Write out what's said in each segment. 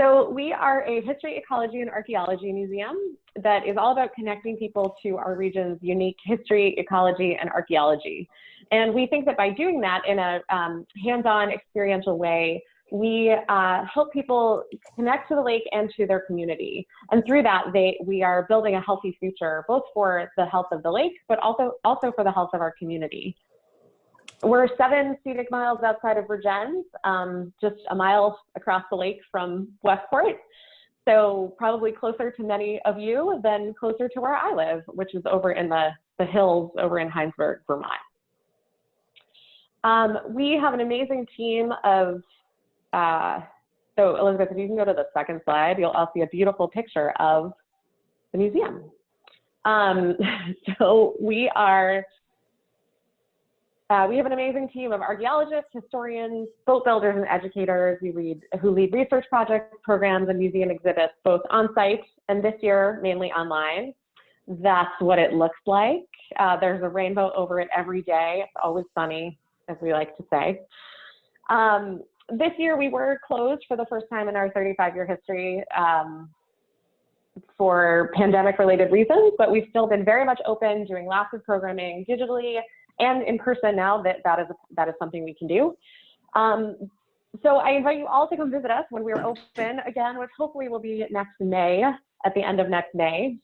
So we are a history, ecology, and archaeology museum that is all about connecting people to our region's unique history, ecology, and archaeology. And we think that by doing that in a hands-on experiential way, we help people connect to the lake and to their community. And through that, we are building a healthy future, both for the health of the lake, but also for the health of our community. We're 7 scenic miles outside of Grange, just a mile across the lake from Westport. So probably closer to many of you than closer to where I live, which is over in the hills over in Heinsberg, Vermont. We have an amazing team of, so Elizabeth, if you can go to the second slide, you'll all see a beautiful picture of the museum. So we have an amazing team of archaeologists, historians, boat builders, and educators who lead research projects, programs, and museum exhibits, both on site and this year, mainly online. That's what it looks like. There's a rainbow over it every day. It's always sunny, as we like to say. This year, we were closed for the first time in our 35-year history for pandemic-related reasons, but we've still been very much open, doing lots of programming digitally and in person now that is something we can do. So I invite you all to come visit us when we're open again, which hopefully will be next May, at the end of next May.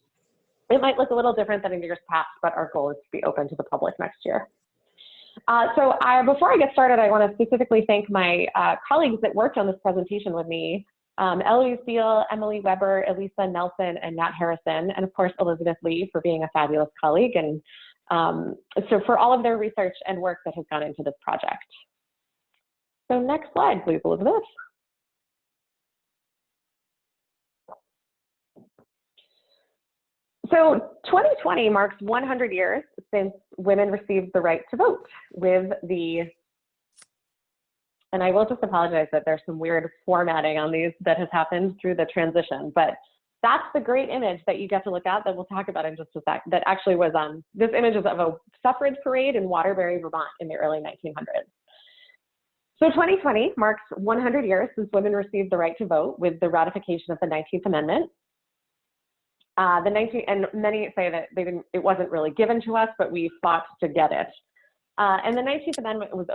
It might look a little different than in years past, but our goal is to be open to the public next year. Before I get started, I want to specifically thank my colleagues that worked on this presentation with me, Eloise Beal, Emily Weber, Elisa Nelson, and Nat Harrison, and of course, Elizabeth Lee for being a fabulous colleague, and so for all of their research and work that has gone into this project. So next slide, please, Elizabeth. So 2020 marks 100 years since women received the right to vote and I will just apologize that there's some weird formatting on these that has happened through the transition, but that's the great image that you get to look at that we'll talk about in just a sec. That actually was this image is of a suffrage parade in Waterbury, Vermont in the early 1900s. So 2020 marks 100 years since women received the right to vote with the ratification of the 19th Amendment. And many say that it wasn't really given to us, but we fought to get it. And the 19th Amendment was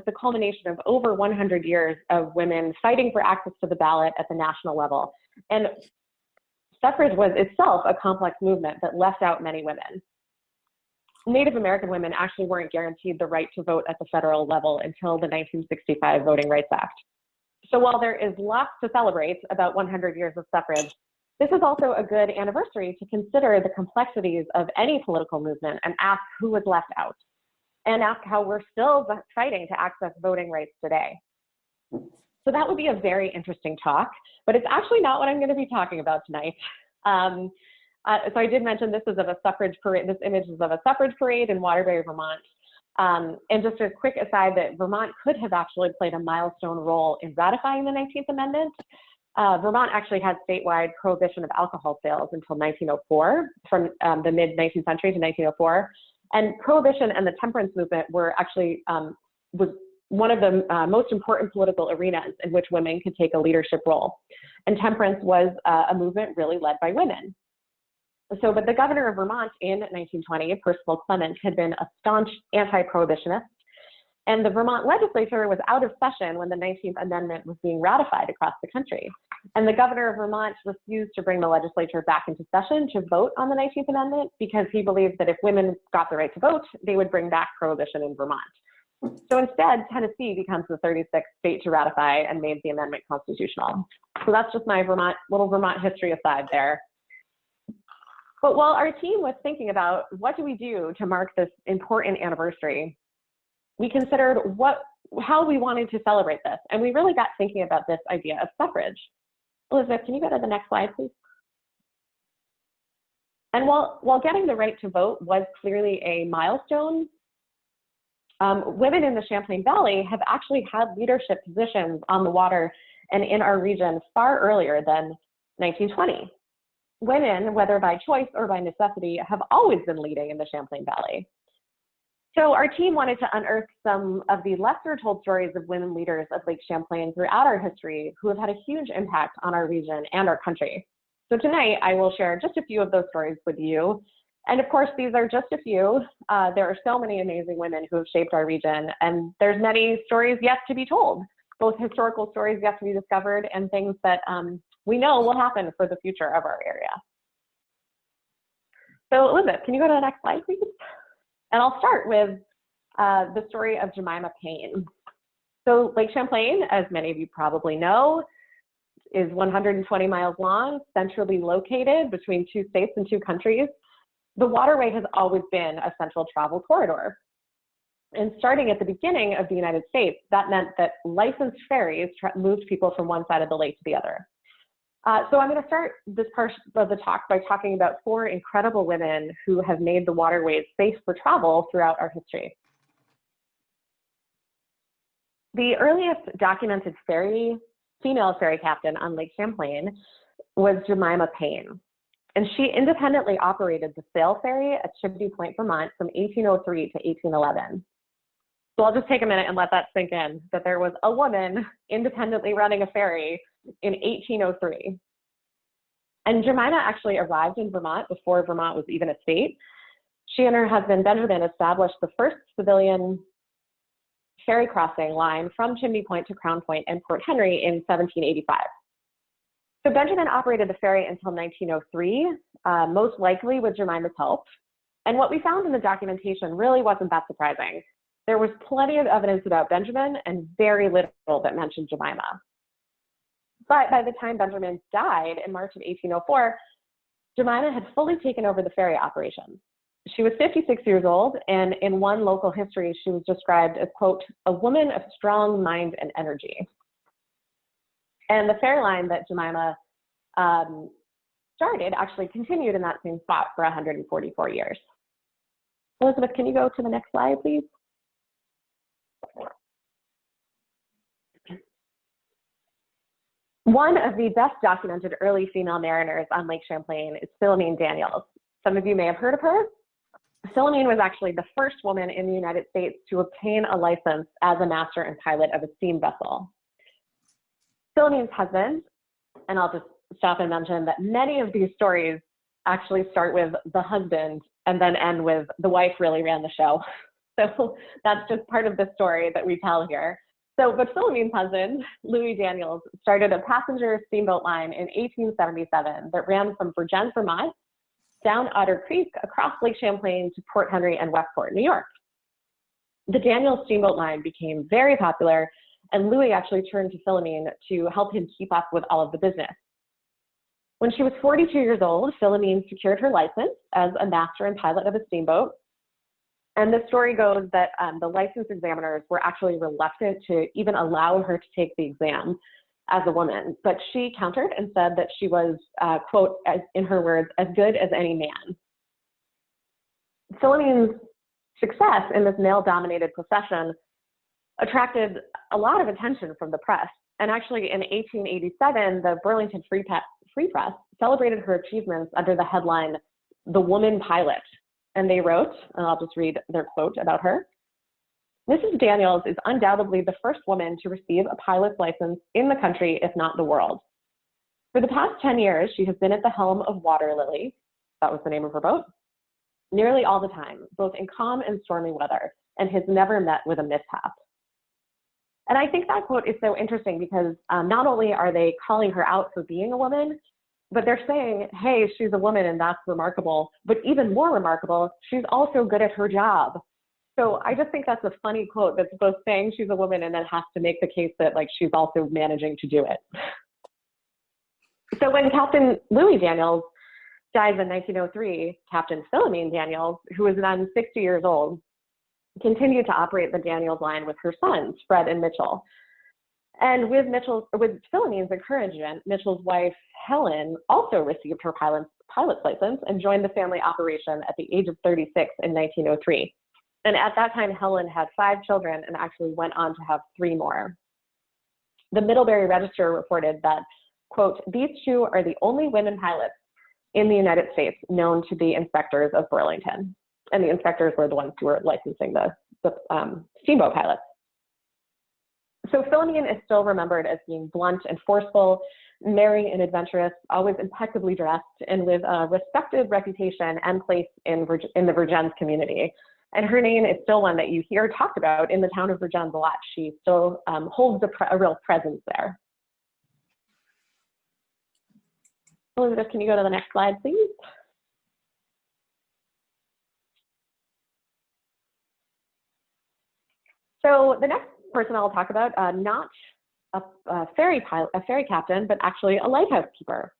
the culmination of over 100 years of women fighting for access to the ballot at the national level. And suffrage was itself a complex movement that left out many women. Native American women actually weren't guaranteed the right to vote at the federal level until the 1965 Voting Rights Act. So while there is lots to celebrate about 100 years of suffrage, this is also a good anniversary to consider the complexities of any political movement and ask who was left out, and ask how we're still fighting to access voting rights today. So that would be a very interesting talk, but it's actually not what I'm going to be talking about tonight. So I did mention this is of a suffrage parade. This image is of a suffrage parade in Waterbury, Vermont. And just a quick aside that Vermont could have actually played a milestone role in ratifying the 19th Amendment. Vermont actually had statewide prohibition of alcohol sales until 1904, from the mid-19th century to 1904. And prohibition and the temperance movement were actually, was one of the most important political arenas in which women could take a leadership role. And temperance was a movement really led by women. So, but the governor of Vermont in 1920, Percival Clement, had been a staunch anti-prohibitionist. And the Vermont legislature was out of session when the 19th Amendment was being ratified across the country. And the governor of Vermont refused to bring the legislature back into session to vote on the 19th Amendment because he believed that if women got the right to vote, they would bring back prohibition in Vermont. So instead, Tennessee becomes the 36th state to ratify and made the amendment constitutional. So that's just my little Vermont history aside there. But while our team was thinking about what do we do to mark this important anniversary, we considered how we wanted to celebrate this. And we really got thinking about this idea of suffrage. Elizabeth, can you go to the next slide, please? And while getting the right to vote was clearly a milestone, women in the Champlain Valley have actually had leadership positions on the water and in our region far earlier than 1920. Women, whether by choice or by necessity, have always been leading in the Champlain Valley. So our team wanted to unearth some of the lesser told stories of women leaders of Lake Champlain throughout our history who have had a huge impact on our region and our country. So tonight I will share just a few of those stories with you. And of course, these are just a few. There are so many amazing women who have shaped our region, and there's many stories yet to be told, both historical stories yet to be discovered and things that we know will happen for the future of our area. So Elizabeth, can you go to the next slide, please? And I'll start with the story of Jemima Payne. So Lake Champlain, as many of you probably know, is 120 miles long, centrally located between 2 states and 2 countries. The waterway has always been a central travel corridor. And starting at the beginning of the United States, that meant that licensed ferries moved people from one side of the lake to the other. So I'm going to start this part of the talk by talking about 4 incredible women who have made the waterways safe for travel throughout our history. The earliest documented female ferry captain on Lake Champlain was Jemima Payne, and she independently operated the sail ferry at Chimney Point, Vermont from 1803 to 1811. So I'll just take a minute and let that sink in, that there was a woman independently running a ferry in 1803. And Jemima actually arrived in Vermont before Vermont was even a state. She and her husband Benjamin established the first civilian ferry crossing line from Chimney Point to Crown Point and Port Henry in 1785. So Benjamin operated the ferry until 1903, most likely with Jemima's help. And what we found in the documentation really wasn't that surprising. There was plenty of evidence about Benjamin and very little that mentioned Jemima. But by the time Benjamin died in March of 1804, Jemima had fully taken over the ferry operation. She was 56 years old, and in one local history, she was described as, quote, a woman of strong mind and energy. And the ferry line that Jemima started actually continued in that same spot for 144 years. Elizabeth, can you go to the next slide, please? One of the best documented early female mariners on Lake Champlain is Philomene Daniels. Some of you may have heard of her. Philomene was actually the first woman in the United States to obtain a license as a master and pilot of a steam vessel. Philomene's husband, and I'll just stop and mention that many of these stories actually start with the husband and then end with the wife really ran the show. So that's just part of the story that we tell here. But Philomene's husband, Louis Daniels, started a passenger steamboat line in 1877 that ran from Vergennes, Vermont, down Otter Creek, across Lake Champlain to Port Henry and Westport, New York. The Daniels steamboat line became very popular, and Louis actually turned to Philomene to help him keep up with all of the business. When she was 42 years old, Philomene secured her license as a master and pilot of a steamboat. And the story goes that the license examiners were actually reluctant to even allow her to take the exam as a woman, but she countered and said that she was, quote, as, in her words, as good as any man. Philomene's success in this male-dominated profession attracted a lot of attention from the press. And actually in 1887, the Burlington Free Press celebrated her achievements under the headline, "The Woman Pilot." And they wrote, and I'll just read their quote about her. "Mrs. Daniels is undoubtedly the first woman to receive a pilot's license in the country, if not the world. For the past 10 years, she has been at the helm of Water Lily," that was the name of her boat, "nearly all the time, both in calm and stormy weather, and has never met with a mishap." And I think that quote is so interesting because not only are they calling her out for being a woman, but they're saying, hey, she's a woman and that's remarkable, but even more remarkable, she's also good at her job. So I just think that's a funny quote that's both saying she's a woman and then has to make the case that like she's also managing to do it. So when Captain Louis Daniels dies in 1903, Captain Philomene Daniels, who was then 60 years old, continued to operate the Daniels line with her sons, Fred and Mitchell. And with Philomene's encouragement, Mitchell's wife, Helen, also received her pilot's license and joined the family operation at the age of 36 in 1903. And at that time, Helen had 5 children and actually went on to have 3 more. The Middlebury Register reported that, quote, "These 2 are the only women pilots in the United States known to be inspectors of Burlington." And the inspectors were the ones who were licensing the steamboat pilots. So Philomene is still remembered as being blunt and forceful, merry and adventurous, always impeccably dressed, and with a respected reputation and place in the Vergennes community. And her name is still one that you hear talked about in the town of Vergennes a lot. She still holds a real presence there. Elizabeth, can you go to the next slide, please? So the next person I'll talk about, not a ferry captain, but actually a lighthouse keeper.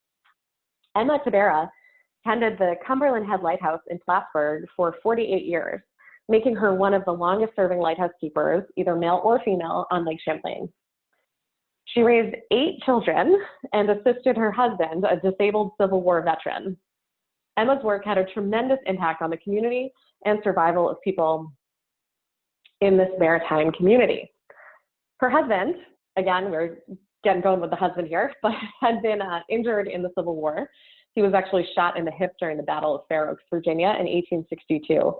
Emma Tabera tended the Cumberland Head Lighthouse in Plattsburgh for 48 years, making her one of the longest serving lighthouse keepers, either male or female, on Lake Champlain. She raised 8 children and assisted her husband, a disabled Civil War veteran. Emma's work had a tremendous impact on the community and survival of people in this maritime community. Her husband, again, we're going with the husband here, but had been injured in the Civil War. He was actually shot in the hip during the Battle of Fair Oaks, Virginia in 1862.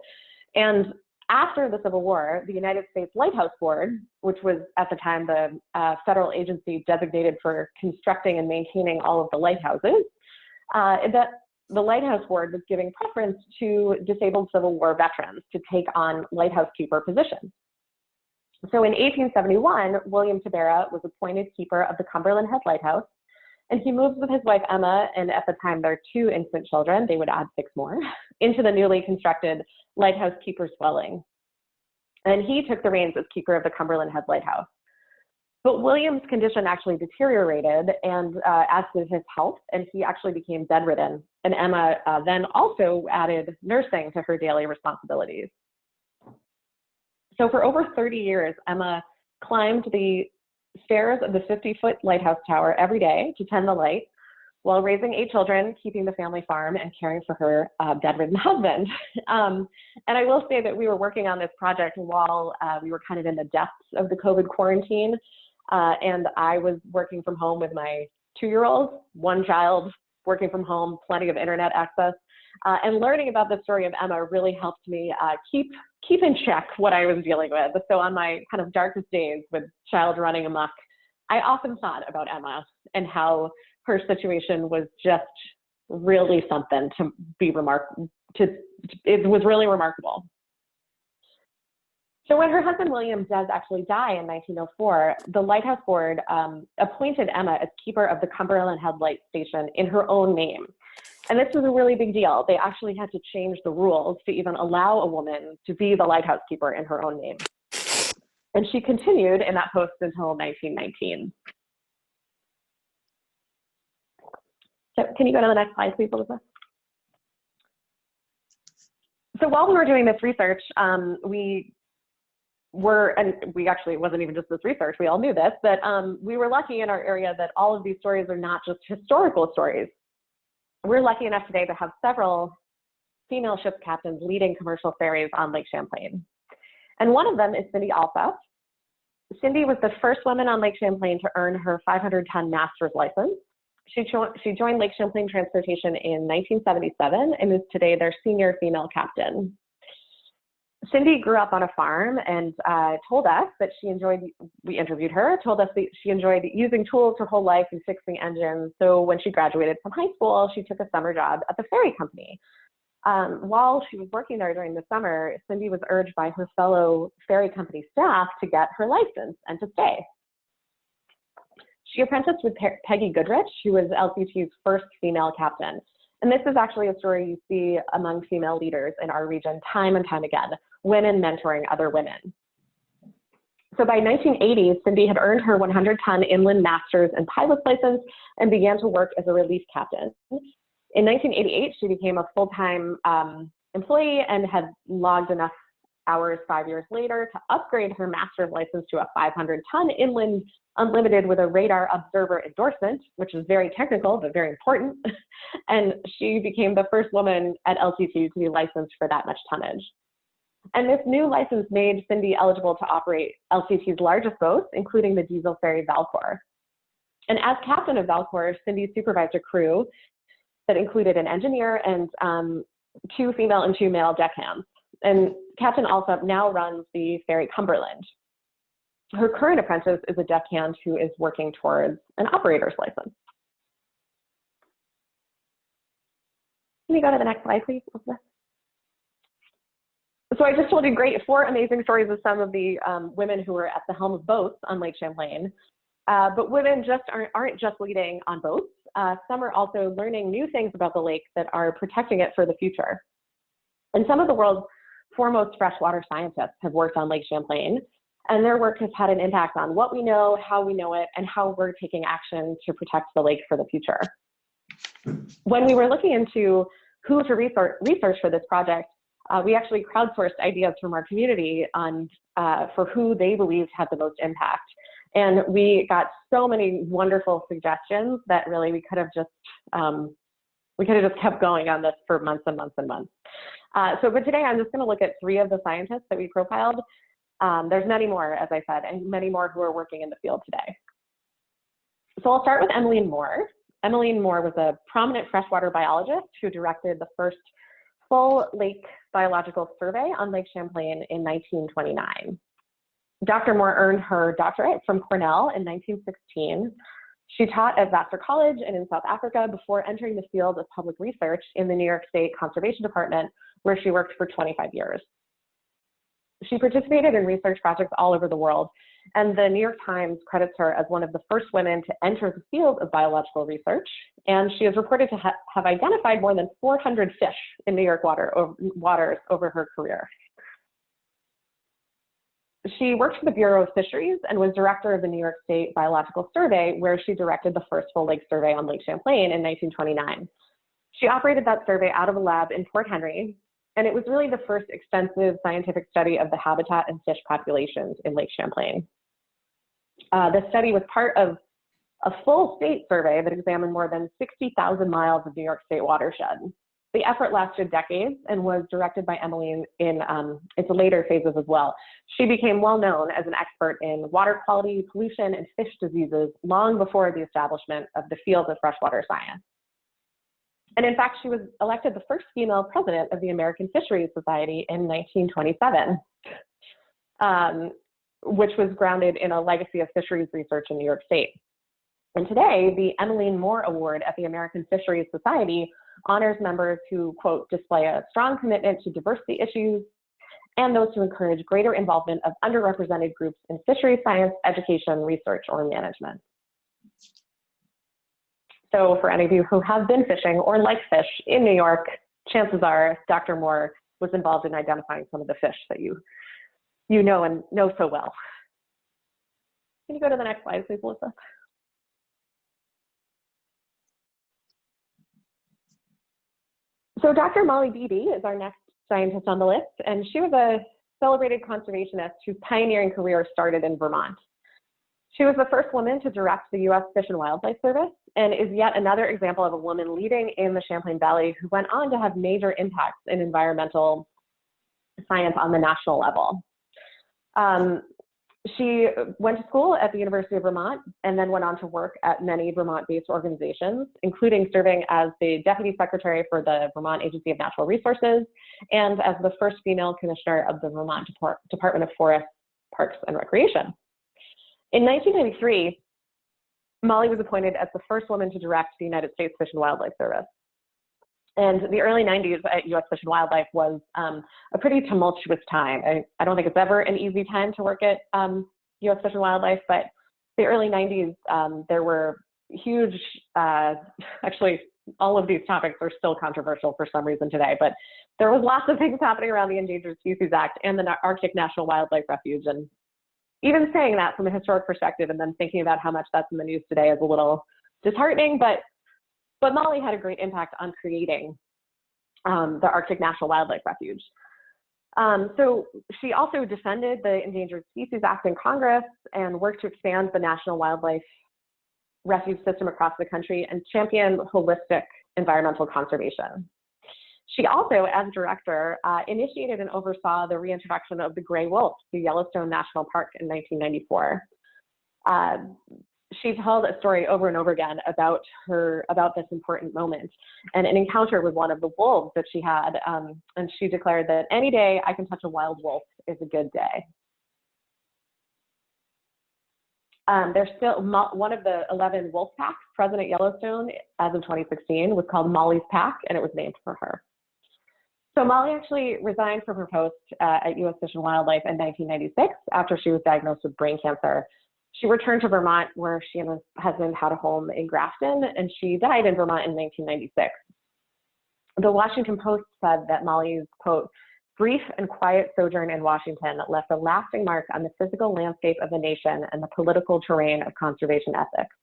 And after the Civil War, the United States Lighthouse Board, which was at the time the federal agency designated for constructing and maintaining all of the lighthouses, the Lighthouse Board was giving preference to disabled Civil War veterans to take on lighthouse keeper positions. So in 1871, William Tabera was appointed keeper of the Cumberland Head Lighthouse, and he moved with his wife Emma, and at the time their 2 infant children, they would add 6 more, into the newly constructed lighthouse keeper's dwelling. And he took the reins as keeper of the Cumberland Head Lighthouse. But William's condition actually deteriorated, and as did his health, and he actually became bedridden. And Emma then also added nursing to her daily responsibilities. So for over 30 years, Emma climbed the stairs of the 50-foot lighthouse tower every day to tend the light, while raising 8 children, keeping the family farm, and caring for her bedridden husband. And I will say that we were working on this project while we were kind of in the depths of the COVID quarantine. And I was working from home with my 2-year-old, 1 child, working from home, plenty of internet access. And learning about the story of Emma really helped me keep in check what I was dealing with. So on my kind of darkest days with child running amok, I often thought about Emma and how her situation was just really something to be remarkable. It was really remarkable. So when her husband William does actually die in 1904, the Lighthouse Board appointed Emma as keeper of the Cumberland Head Light Station in her own name. And this was a really big deal. They actually had to change the rules to even allow a woman to be the lighthouse keeper in her own name. And she continued in that post until 1919. So can you go to the next slide, please, Elizabeth? So while we were doing this research, and we actually, it wasn't even just this research, we all knew this, but we were lucky in our area that all of these stories are not just historical stories. We're lucky enough today to have several female ship captains leading commercial ferries on Lake Champlain. And one of them is Cindy Alsop. Cindy was the first woman on Lake Champlain to earn her 500-ton master's license. She joined Lake Champlain Transportation in 1977 and is today their senior female captain. Cindy grew up on a farm and told us that we interviewed her, told us that she enjoyed using tools her whole life and fixing engines. So when she graduated from high school, she took a summer job at the ferry company. While she was working there during the summer, Cindy was urged by her fellow ferry company staff to get her license and to stay. She apprenticed with Peggy Goodrich, who was LCT's first female captain. And this is actually a story you see among female leaders in our region time and time again, women mentoring other women. So by 1980, Cindy had earned her 100-ton inland master's and pilot's license and began to work as a relief captain. In 1988, she became a full-time employee and had logged enough hours 5 years later to upgrade her master's license to a 500-ton inland unlimited with a radar observer endorsement, which is very technical, but very important. And she became the first woman at LCT to be licensed for that much tonnage. And this new license made Cindy eligible to operate LCT's largest boats, including the diesel ferry Valcour. And as captain of Valcour, Cindy supervised a crew that included an engineer and 2 female and 2 male deckhands. And Captain Alsop now runs the ferry Cumberland. Her current apprentice is a deckhand who is working towards an operator's license. Can you go to the next slide, please, Elizabeth? So I just told you four amazing stories of some of the women who were at the helm of boats on Lake Champlain. But women just aren't just leading on boats. Some are also learning new things about the lake that are protecting it for the future. And some of the world's foremost freshwater scientists have worked on Lake Champlain, and their work has had an impact on what we know, how we know it, and how we're taking action to protect the lake for the future. When we were looking into who to research for this project, we actually crowdsourced ideas from our community on for who they believed had the most impact. And we got so many wonderful suggestions that really we could have just kept going on this for months and months and months. But today I'm just going to look at 3 of the scientists that we profiled. There's many more, as I said, and many more who are working in the field today. So I'll start with Emmeline Moore. Emmeline Moore was a prominent freshwater biologist who directed the first full lake biological survey on Lake Champlain in 1929. Dr. Moore earned her doctorate from Cornell in 1916. She taught at Vassar College and in South Africa before entering the field of public research in the New York State Conservation Department, where she worked for 25 years. She participated in research projects all over the world, and the New York Times credits her as one of the first women to enter the field of biological research, and she is reported to have identified more than 400 fish in New York waters over her career. She worked for the Bureau of Fisheries and was director of the New York State Biological Survey, where she directed the first full lake survey on Lake Champlain in 1929. She operated that survey out of a lab in Fort Henry, and it was really the first extensive scientific study of the habitat and fish populations in Lake Champlain. The study was part of a full state survey that examined more than 60,000 miles of New York State watershed. The effort lasted decades and was directed by Emmeline in its later phases as well. She became well known as an expert in water quality, pollution, and fish diseases long before the establishment of the field of freshwater science. And in fact, she was elected the first female president of the American Fisheries Society in 1927, which was grounded in a legacy of fisheries research in New York State. And today, the Emmeline Moore Award at the American Fisheries Society honors members who, quote, display a strong commitment to diversity issues and those who encourage greater involvement of underrepresented groups in fisheries science, education, research, or management. So for any of you who have been fishing or like fish in New York, chances are Dr. Moore was involved in identifying some of the fish that you know and know so well. Can you go to the next slide, please, Melissa? So Dr. Molly Beebe is our next scientist on the list, and she was a celebrated conservationist whose pioneering career started in Vermont. She was the first woman to direct the U.S. Fish and Wildlife Service and is yet another example of a woman leading in the Champlain Valley who went on to have major impacts in environmental science on the national level. She went to school at the University of Vermont and then went on to work at many Vermont-based organizations, including serving as the Deputy Secretary for the Vermont Agency of Natural Resources and as the first female commissioner of the Vermont Department of Forests, Parks, and Recreation. In 1993, Molly was appointed as the first woman to direct the United States Fish and Wildlife Service. And the early 90s at U.S. Fish and Wildlife was a pretty tumultuous time. I don't think it's ever an easy time to work at U.S. Fish and Wildlife, but the early 90s, there were huge, actually, all of these topics are still controversial for some reason today, but there was lots of things happening around the Endangered Species Act and the Arctic National Wildlife Refuge. And even saying that from a historic perspective and then thinking about how much that's in the news today is a little disheartening, but Molly had a great impact on creating the Arctic National Wildlife Refuge. So she also defended the Endangered Species Act in Congress and worked to expand the National Wildlife Refuge system across the country and championed holistic environmental conservation. She also, as director, initiated and oversaw the reintroduction of the gray wolf to Yellowstone National Park in 1994. she told a story over and over again about this important moment and an encounter with one of the wolves that she had. And she declared that any day I can touch a wild wolf is a good day. There's still one of the 11 wolf packs present at Yellowstone as of 2016 was called Molly's Pack, and it was named for her. So Molly actually resigned from her post at U.S. Fish and Wildlife in 1996 after she was diagnosed with brain cancer. She returned to Vermont, where she and her husband had a home in Grafton, and she died in Vermont in 1996. The Washington Post said that Molly's, quote, brief and quiet sojourn in Washington left a lasting mark on the physical landscape of the nation and the political terrain of conservation ethics.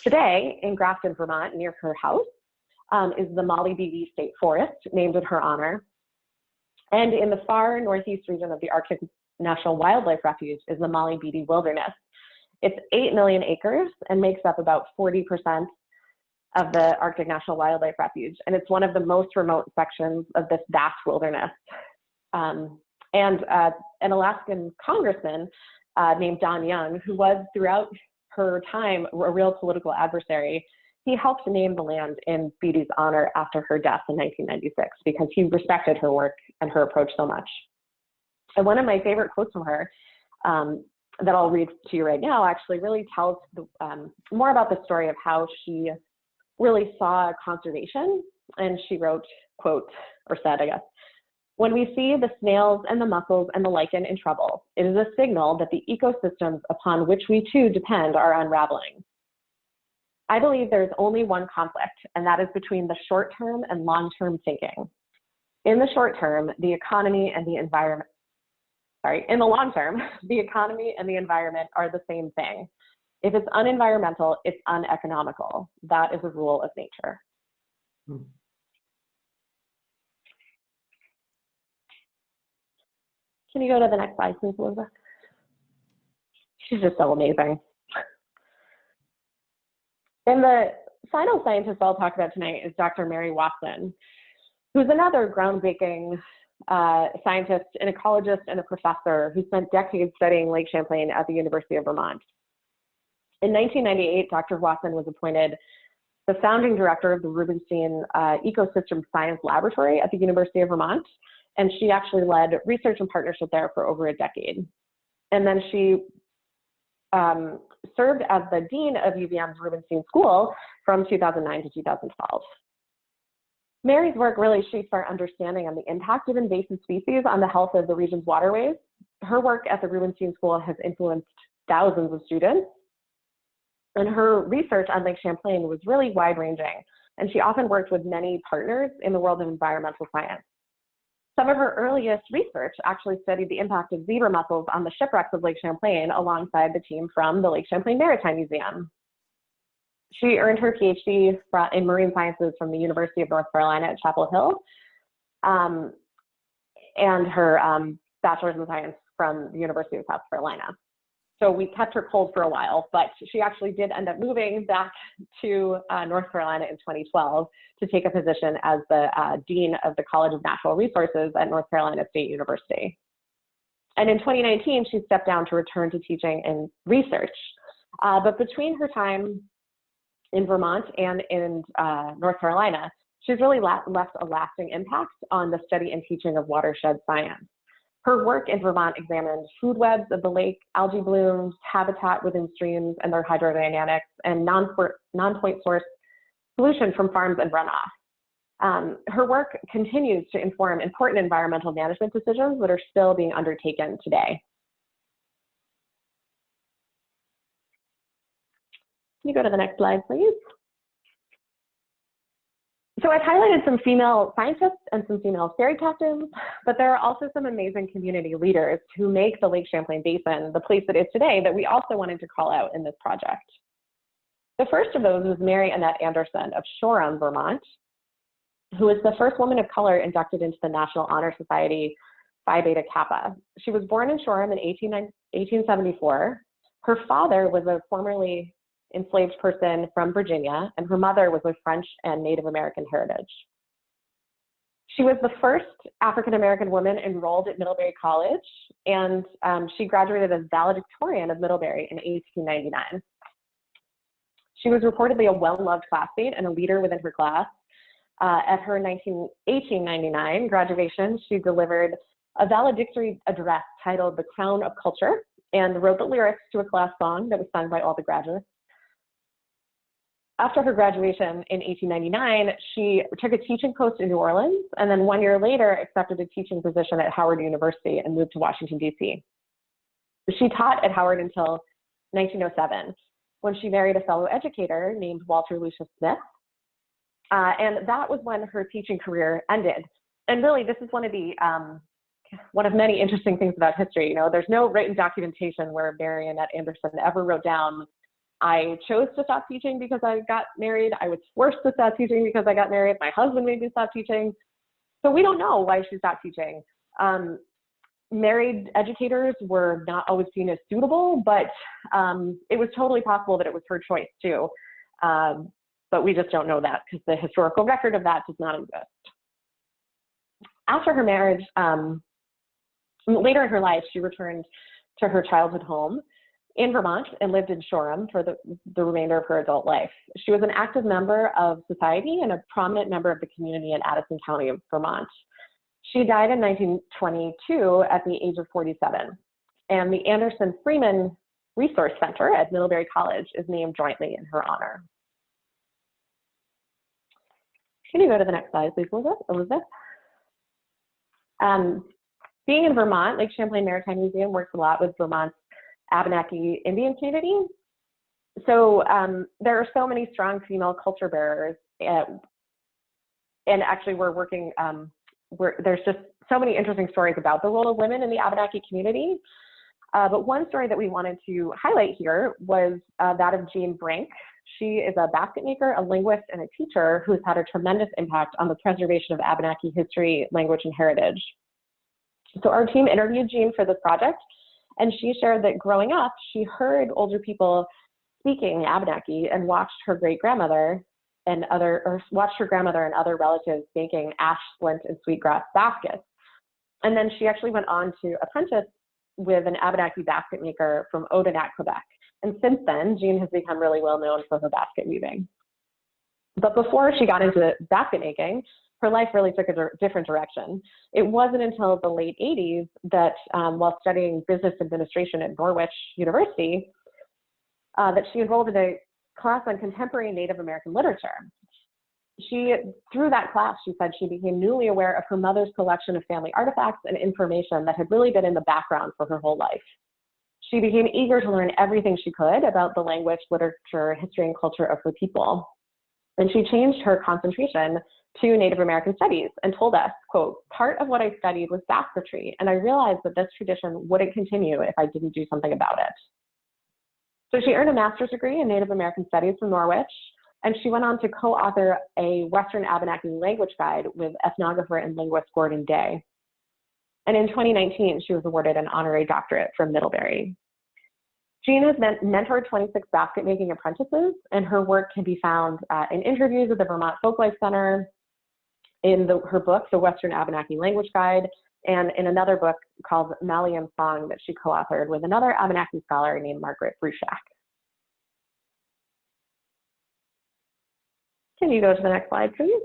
Today, in Grafton, Vermont, near her house, is the Molly Beatty State Forest, named in her honor. And in the far northeast region of the Arctic National Wildlife Refuge is the Molly Beatty Wilderness. It's 8 million acres and makes up about 40% of the Arctic National Wildlife Refuge. And it's one of the most remote sections of this vast wilderness. And an Alaskan congressman named Don Young, who was throughout her time a real political adversary, he helped name the land in Beatty's honor after her death in 1996 because he respected her work and her approach so much. And one of my favorite quotes from her that I'll read to you right now actually really tells more about the story of how she really saw conservation. And she wrote, quote, or said, I guess, when we see the snails and the mussels and the lichen in trouble, it is a signal that the ecosystems upon which we too depend are unraveling. I believe there is only one conflict, and that is between the short-term and long-term thinking. In the short term, the economy and the environment, in the long term, the economy and the environment are the same thing. If it's unenvironmental, it's uneconomical. That is a rule of nature. Can you go to the next slide, please, Elizabeth? She's just so amazing. And the final scientist I'll talk about tonight is Dr. Mary Watson, who's another groundbreaking scientist, an ecologist, and a professor who spent decades studying Lake Champlain at the University of Vermont. In 1998, Dr. Watson was appointed the founding director of the Rubenstein Ecosystem Science Laboratory at the University of Vermont, and she actually led research and partnership there for over a decade. And then she served as the dean of UVM's Rubenstein School from 2009 to 2012. Mary's work really shapes our understanding on the impact of invasive species on the health of the region's waterways. Her work at the Rubenstein School has influenced thousands of students, and her research on Lake Champlain was really wide-ranging, and she often worked with many partners in the world of environmental science. Some of her earliest research actually studied the impact of zebra mussels on the shipwrecks of Lake Champlain alongside the team from the Lake Champlain Maritime Museum. She earned her PhD in marine sciences from the University of North Carolina at Chapel Hill, and her bachelor's in science from the University of South Carolina. So we kept her cold for a while, but she actually did end up moving back to North Carolina in 2012 to take a position as the Dean of the College of Natural Resources at North Carolina State University. And in 2019, she stepped down to return to teaching and research. But between her time in Vermont and in North Carolina, she's really left a lasting impact on the study and teaching of watershed science. Her work in Vermont examined food webs of the lake, algae blooms, habitat within streams and their hydrodynamics, and non-point source pollution from farms and runoff. Her work continues to inform important environmental management decisions that are still being undertaken today. Can you go to the next slide, please? So I've highlighted some female scientists and some female ferry captains, but there are also some amazing community leaders who make the Lake Champlain Basin the place it is today that we also wanted to call out in this project. The first of those was Mary Annette Anderson of Shoreham, Vermont, who is the first woman of color inducted into the National Honor Society Phi Beta Kappa. She was born in Shoreham in 1874. Her father was a formerly enslaved person from Virginia, and her mother was of French and Native American heritage. She was the first African-American woman enrolled at Middlebury College, and she graduated as valedictorian of Middlebury in 1899. She was reportedly a well-loved classmate and a leader within her class. At her 1899 graduation, she delivered a valedictory address titled "The Crown of Culture" and wrote the lyrics to a class song that was sung by all the graduates. After her graduation in 1899, she took a teaching post in New Orleans, and then 1 year later accepted a teaching position at Howard University and moved to Washington, D.C. She taught at Howard until 1907, when she married a fellow educator named Walter Lucius Smith. And that was when her teaching career ended. And really, this is one of many interesting things about history. You know, there's no written documentation where Marionette Anderson ever wrote down, "I chose to stop teaching because I got married. I was forced to stop teaching because I got married. My husband made me stop teaching." So we don't know why she stopped teaching. Married educators were not always seen as suitable, but it was totally possible that it was her choice too. But we just don't know that because the historical record of that does not exist. After her marriage, later in her life, she returned to her childhood home in Vermont and lived in Shoreham for the remainder of her adult life. She was an active member of society and a prominent member of the community in Addison County of Vermont. She died in 1922 at the age of 47, and the Anderson Freeman Resource Center at Middlebury College is named jointly in her honor. Can you go to the next slide, please, Elizabeth? Being in Vermont, Lake Champlain Maritime Museum works a lot with Vermont's Abenaki Indian community. So there are so many strong female culture bearers, and actually we're working, there's just so many interesting stories about the role of women in the Abenaki community. But one story that we wanted to highlight here was that of Jean Brink. She is a basket maker, a linguist, and a teacher who's had a tremendous impact on the preservation of Abenaki history, language, and heritage. So our team interviewed Jean for this project, and she shared that growing up, she heard older people speaking Abenaki and watched her great-grandmother and other relatives making ash, splint, and sweetgrass baskets. And then she actually went on to apprentice with an Abenaki basket maker from Odanak, Quebec. And since then, Jean has become really well known for her basket weaving. But before she got into basket making, her life really took a different direction. It wasn't until the late 80s that while studying business administration at Norwich University, that she enrolled in a class on contemporary Native American literature. Through that class, she said she became newly aware of her mother's collection of family artifacts and information that had really been in the background for her whole life. She became eager to learn everything she could about the language, literature, history, and culture of her people. And she changed her concentration to Native American studies and told us, quote, "Part of what I studied was basketry, and I realized that this tradition wouldn't continue if I didn't do something about it." So she earned a master's degree in Native American Studies from Norwich, and she went on to co-author a Western Abenaki language guide with ethnographer and linguist Gordon Day. And in 2019, she was awarded an honorary doctorate from Middlebury. Jean has mentored 26 basket making apprentices, and her work can be found in interviews at the Vermont Folklife Center, in her book, The Western Abenaki Language Guide, and in another book called Malian Song that she co-authored with another Abenaki scholar named Margaret Bruchak. Can you go to the next slide, please?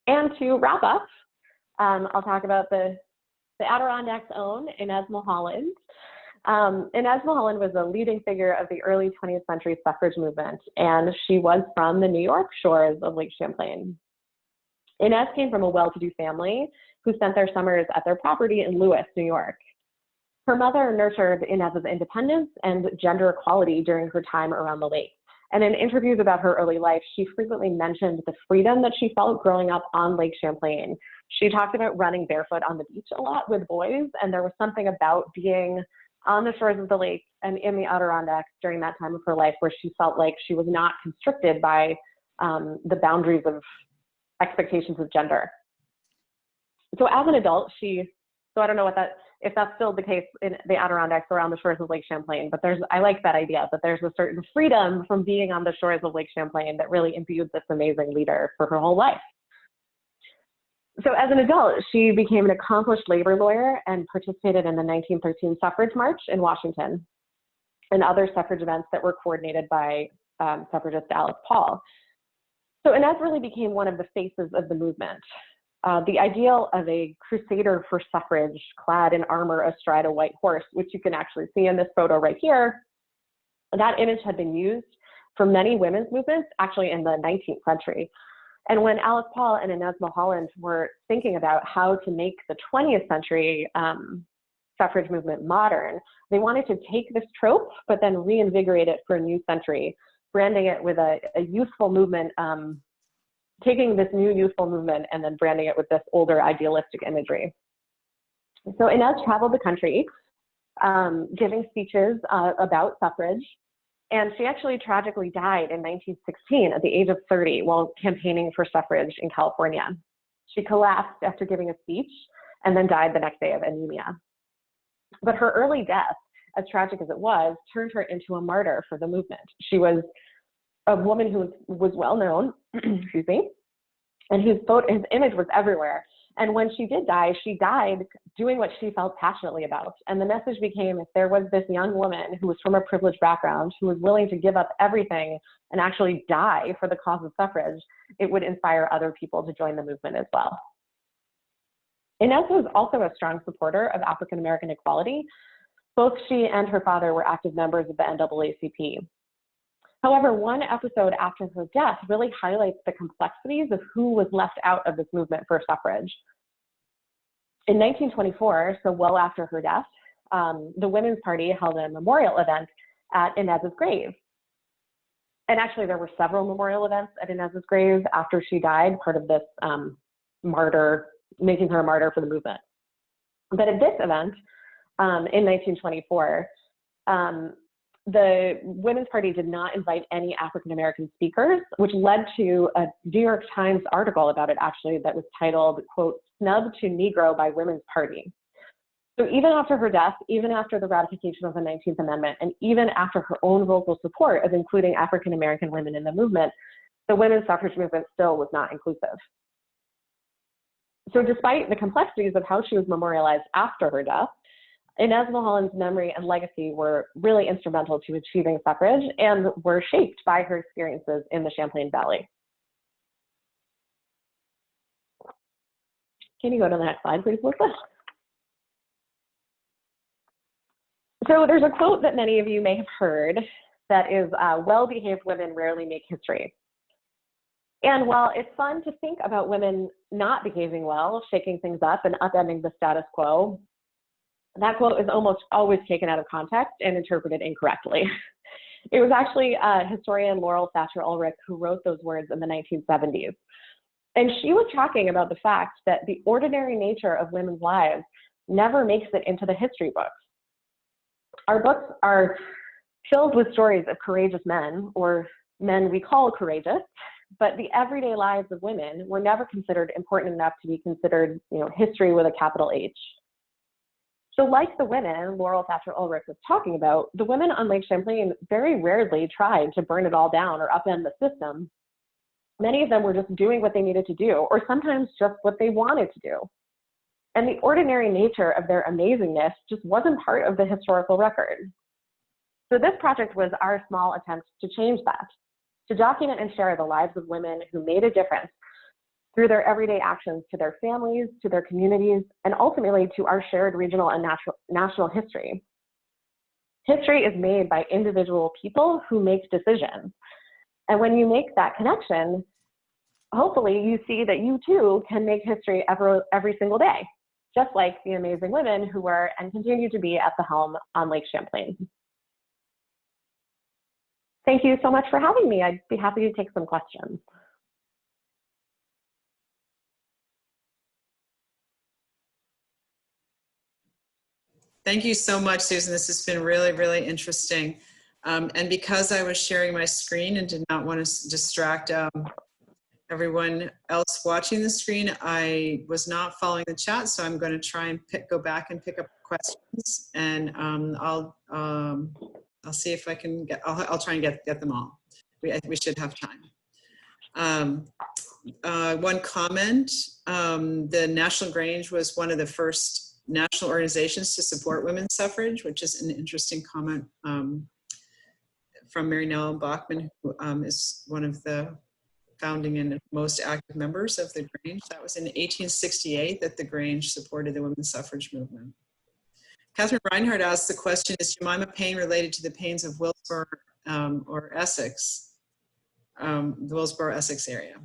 And to wrap up, I'll talk about the Adirondacks' own Inez Mulholland. Inez Mulholland was a leading figure of the early 20th century suffrage movement, and she was from the New York shores of Lake Champlain. Inez came from a well-to-do family who spent their summers at their property in Lewis, New York. Her mother nurtured Inez's independence and gender equality during her time around the lake. And in interviews about her early life, she frequently mentioned the freedom that she felt growing up on Lake Champlain. She talked about running barefoot on the beach a lot with boys, and there was something about being on the shores of the lake and in the Adirondacks during that time of her life where she felt like she was not constricted by the boundaries of expectations of gender. So as an adult, so I don't know if that's still the case in the Adirondacks around the shores of Lake Champlain, but I like that idea that there's a certain freedom from being on the shores of Lake Champlain that really imbued this amazing leader for her whole life. So as an adult, she became an accomplished labor lawyer and participated in the 1913 suffrage march in Washington. and other suffrage events that were coordinated by suffragist Alice Paul. So Inez really became one of the faces of the movement. The ideal of a crusader for suffrage clad in armor astride a white horse, which you can actually see in this photo right here, that image had been used for many women's movements, actually in the 19th century. And when Alice Paul and Inez Milholland were thinking about how to make the 20th century suffrage movement modern, they wanted to take this trope, but then reinvigorate it for a new century, branding it with a youthful movement, taking this new youthful movement and then branding it with this older idealistic imagery. So Inez traveled the country, giving speeches about suffrage, and she actually tragically died in 1916 at the age of 30 while campaigning for suffrage in California. She collapsed after giving a speech and then died the next day of anemia. But her early death, as tragic as it was, turned her into a martyr for the movement. She was a woman who was well known, excuse me, and whose image was everywhere. And when she did die, she died doing what she felt passionately about. And the message became, if there was this young woman who was from a privileged background, who was willing to give up everything and actually die for the cause of suffrage, it would inspire other people to join the movement as well. Inez was also a strong supporter of African American equality. Both she and her father were active members of the NAACP. However, one episode after her death really highlights the complexities of who was left out of this movement for suffrage. In 1924, so well after her death, the Women's Party held a memorial event at Inez's grave. And actually, there were several memorial events at Inez's grave after she died, part of this making her a martyr for the movement. But at this event, in 1924, the Women's Party did not invite any African-American speakers, which led to a New York Times article about it actually that was titled, quote, "Snub to Negro by Women's Party." So even after her death, even after the ratification of the 19th Amendment, and even after her own vocal support of including African-American women in the movement, the women's suffrage movement still was not inclusive. So despite the complexities of how she was memorialized after her death, Inez Milholland's memory and legacy were really instrumental to achieving suffrage and were shaped by her experiences in the Champlain Valley. Can you go to the next slide, please, Melissa? So there's a quote that many of you may have heard that is, well-behaved women rarely make history. And while it's fun to think about women not behaving well, shaking things up and upending the status quo, that quote is almost always taken out of context and interpreted incorrectly. It was actually historian Laurel Thatcher Ulrich who wrote those words in the 1970s. And she was talking about the fact that the ordinary nature of women's lives never makes it into the history books. Our books are filled with stories of courageous men, or men we call courageous, but the everyday lives of women were never considered important enough to be considered, history with a capital H. So like the women Laurel Thatcher Ulrich was talking about, the women on Lake Champlain very rarely tried to burn it all down or upend the system. Many of them were just doing what they needed to do, or sometimes just what they wanted to do. And the ordinary nature of their amazingness just wasn't part of the historical record. So this project was our small attempt to change that, to document and share the lives of women who made a difference through their everyday actions to their families, to their communities, and ultimately to our shared regional and national history. History is made by individual people who make decisions. And when you make that connection, hopefully you see that you too can make history every single day, just like the amazing women who were and continue to be at the helm on Lake Champlain. Thank you so much for having me. I'd be happy to take some questions. Thank you so much, Susan. This has been really, really interesting. And because I was sharing my screen and did not want to distract everyone else watching the screen, I was not following the chat, so I'm going to try and go back and pick up questions, and I'll see if I can get. I'll try and get them all. We should have time. One comment: the National Grange was one of the first national organizations to support women's suffrage, which is an interesting comment from Mary Nell Bachman, who is one of the founding and most active members of the Grange. That was in 1868 that the Grange supported the women's suffrage movement. Catherine Reinhardt asked the question, is Jemima pain related to the pains of Willsboro or Essex, the Willsboro, Essex area?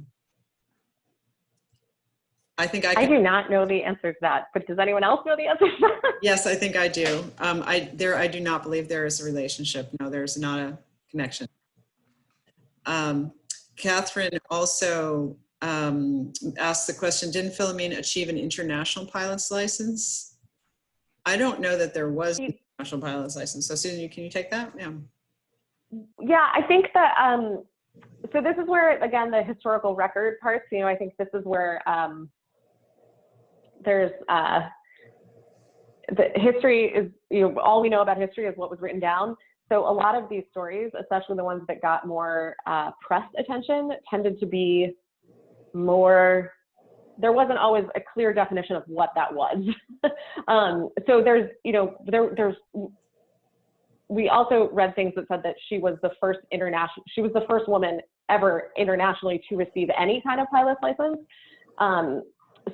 I think I do not know the answer to that, but does anyone else know the answer to that? Yes, I think I do. I do not believe there is a relationship. No, there's not a connection. Catherine also asked the question, didn't Philomene achieve an international pilot's license? I don't know that there was an international pilot's license. So Susan, can you take that? Yeah. Yeah, I think that, so this is where, again, the historical record parts, I think this is where there's, the history is, all we know about history is what was written down. So a lot of these stories, especially the ones that got more press attention, tended to be more, there wasn't always a clear definition of what that was. So there's, we also read things that said that she was the first woman ever internationally to receive any kind of pilot's license.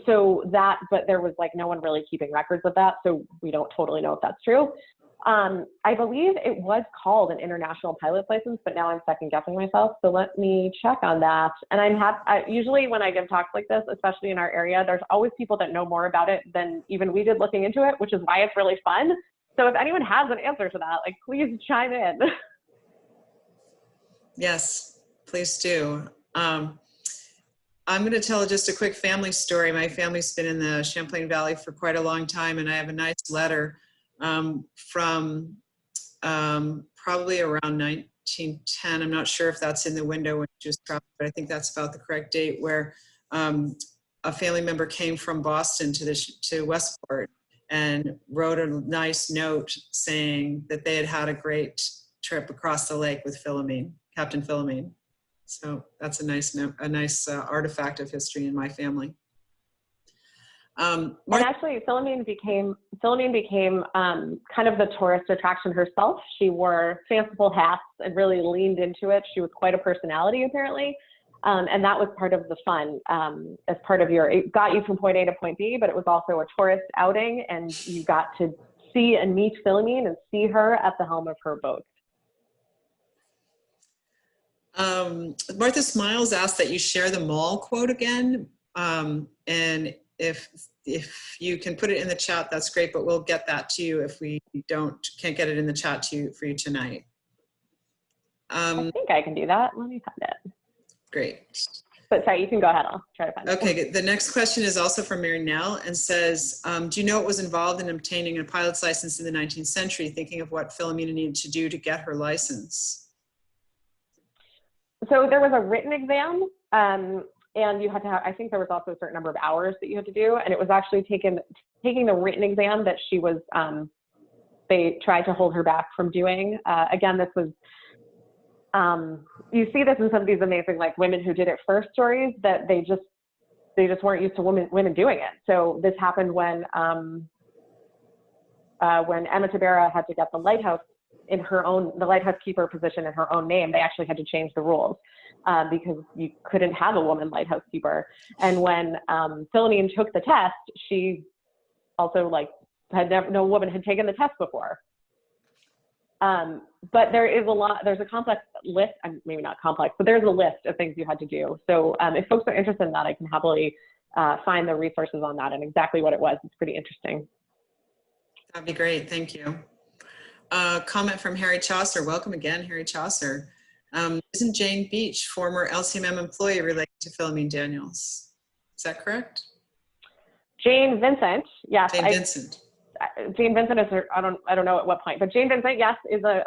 So that, but there was like no one really keeping records of that. So we don't totally know if that's true. I believe it was called an international pilot's license, but now I'm second guessing myself. So let me check on that. And I'm usually when I give talks like this, especially in our area, there's always people that know more about it than even we did looking into it, which is why it's really fun. So if anyone has an answer to that, like, please chime in. Yes, please do. I'm going to tell just a quick family story. My family's been in the Champlain Valley for quite a long time, and I have a nice letter from probably around 1910. I'm not sure if that's in the window when she was traveling, but I think that's about the correct date, where a family member came from Boston to Westport and wrote a nice note saying that they had a great trip across the lake with Philomene, Captain Philomene. So that's a nice artifact of history in my family. And actually, Philomene became kind of the tourist attraction herself. She wore fanciful hats and really leaned into it. She was quite a personality, apparently. And that was part of the fun, as part of it got you from point A to point B, but it was also a tourist outing, and you got to see and meet Philomene and see her at the helm of her boat. Martha Smiles asked that you share the mall quote again. And if you can put it in the chat, that's great, but we'll get that to you if we can't get it in the chat for you tonight. I think I can do that. Let me find it. Great. But sorry, you can go ahead. I'll try to find it. Okay, the next question is also from Mary Nell and says, do you know what was involved in obtaining a pilot's license in the 19th century, thinking of what Philomena needed to do to get her license? So there was a written exam, and you had to have, I think there was also a certain number of hours that you had to do, and it was actually taking the written exam that she was, they tried to hold her back from doing. Again, this was, you see this in some of these amazing, like, women who did it first stories, that they just weren't used to women doing it. So this happened when Emma Tabera had to get the lighthouse the lighthouse keeper position in her own name. They actually had to change the rules because you couldn't have a woman lighthouse keeper. And when Philomene took the test, she also no woman had taken the test before. But there's a complex list, maybe not complex, but there's a list of things you had to do. So if folks are interested in that, I can happily find the resources on that and exactly what it was. It's pretty interesting. That'd be great, thank you. Comment from Harry Chaucer. Welcome again, Harry Chaucer. Isn't Jane Beach, former LCMM employee, related to Philomene Daniels? Is that correct? Jane Vincent, yes. Jane Vincent. Jane Vincent is her, I don't know at what point, but Jane Vincent, yes, is a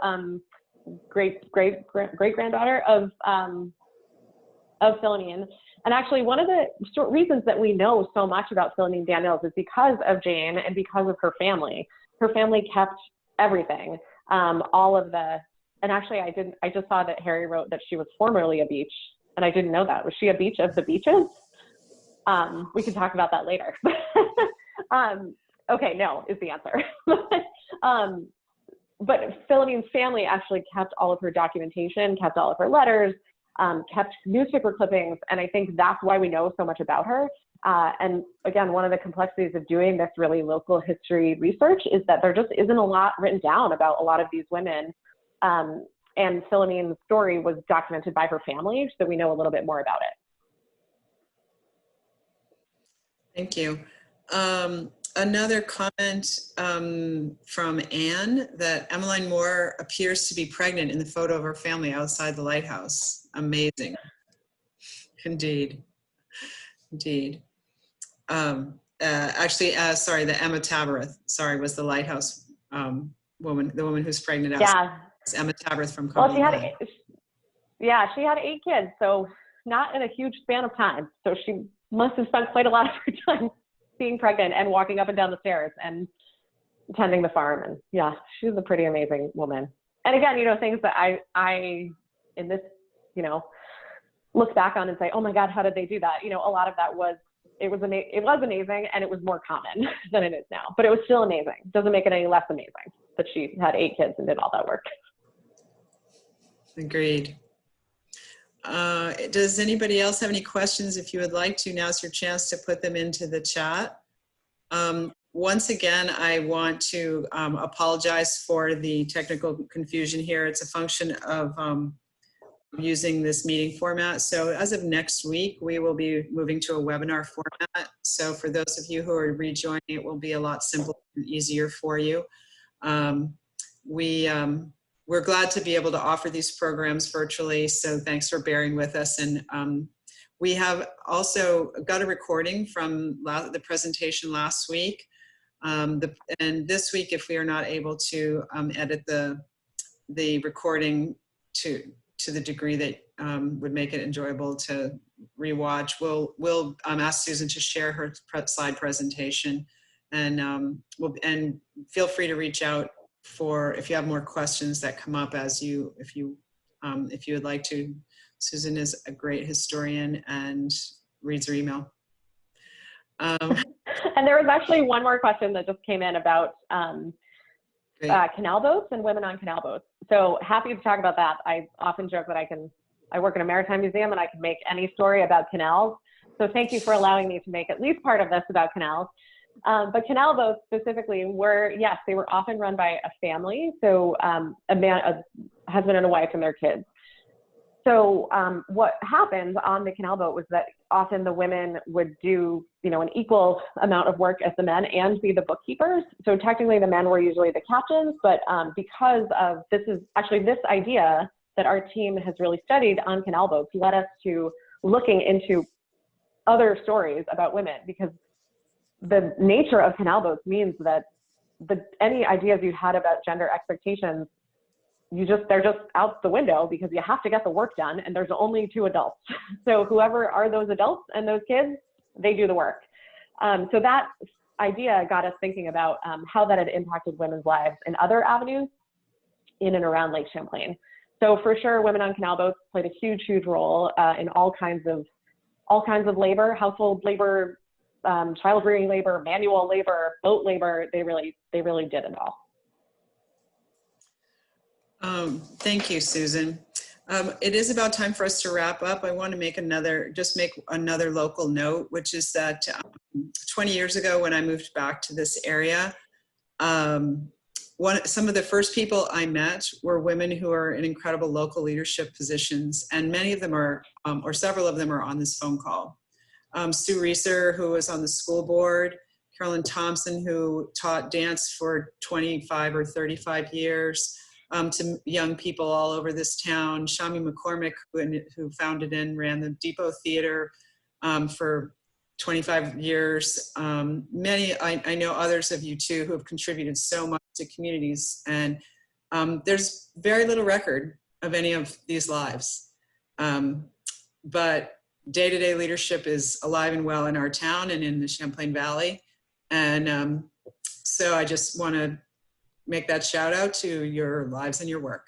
great granddaughter of Philomene. And actually, one of the reasons that we know so much about Philomene Daniels is because of Jane and because of her family. Her family kept everything, and actually I just saw that Harry wrote that she was formerly a beach, and I didn't know that. Was she a beach of the beaches? We can talk about that later. Okay, no is the answer. but Philomene's family actually kept all of her documentation, kept all of her letters, kept newspaper clippings, and I think that's why we know so much about her. And again, one of the complexities of doing this really local history research is that there just isn't a lot written down about a lot of these women. And Philomene's story was documented by her family, so we know a little bit more about it. Thank you. Another comment from Anne, that Emmeline Moore appears to be pregnant in the photo of her family outside the lighthouse. Amazing. Indeed. Indeed. Actually, sorry, the Emma Tabareth, sorry, was the lighthouse woman, the woman who's pregnant outside. Yeah. It's Emma Tabareth from Well, Cumberland. she had 8 kids, so not in a huge span of time. So she must have spent quite a lot of her time being pregnant and walking up and down the stairs and tending the farm. And yeah, she's a pretty amazing woman. And again, you know, things that I in this, you know, look back on and say, oh my God, how did they do that? You know, a lot of that was, it was amazing, and it was more common than it is now, but it was still amazing. Doesn't make it any less amazing that she had 8 kids and did all that work. Agreed. Does anybody else have any questions? If you would like to, now's your chance to put them into the chat. Once again, I want to apologize for the technical confusion here. It's a function of using this meeting format. So as of next week, we will be moving to a webinar format. So for those of you who are rejoining, it will be a lot simpler and easier for you. We're glad to be able to offer these programs virtually, so thanks for bearing with us. And we have also got a recording from the presentation last week. And this week, if we are not able to edit the recording to the degree that would make it enjoyable to rewatch, we'll ask Susan to share her slide presentation, and feel free to reach out if you have more questions that come up if you would like to. Susan is a great historian and reads her email. And there was actually one more question that just came in about canal boats and women on canal boats. So happy to talk about that. I often joke that I work in a maritime museum and I can make any story about canals. So thank you for allowing me to make at least part of this about canals. But canal boats specifically they were often run by a family. So a husband and a wife and their kids. So what happened on the canal boat was that often the women would do, you know, an equal amount of work as the men and be the bookkeepers. So technically the men were usually the captains, but because of this idea that our team has really studied on canal boats led us to looking into other stories about women, because the nature of canal boats means that any ideas you had about gender expectations, they're just out the window, because you have to get the work done and there's only 2 adults. So whoever are those adults and those kids, they do the work. So that idea got us thinking about how that had impacted women's lives in other avenues in and around Lake Champlain. So for sure, women on canal boats played a huge, huge role in all kinds of labor, household labor, child rearing labor, manual labor, boat labor. They really did it all. Thank you, Susan. It is about time for us to wrap up. I want to make another local note, which is that 20 years ago when I moved back to this area, some of the first people I met were women who are in incredible local leadership positions, and many of them are, or several of them are on this phone call. Sue Reeser, who was on the school board, Carolyn Thompson, who taught dance for 25 or 35 years, to young people all over this town. Shami McCormick, who founded and ran the Depot Theater for 25 years. I know others of you too who have contributed so much to communities, and there's very little record of any of these lives. But day-to-day leadership is alive and well in our town and in the Champlain Valley. And so I just want to make that shout out to your lives and your work.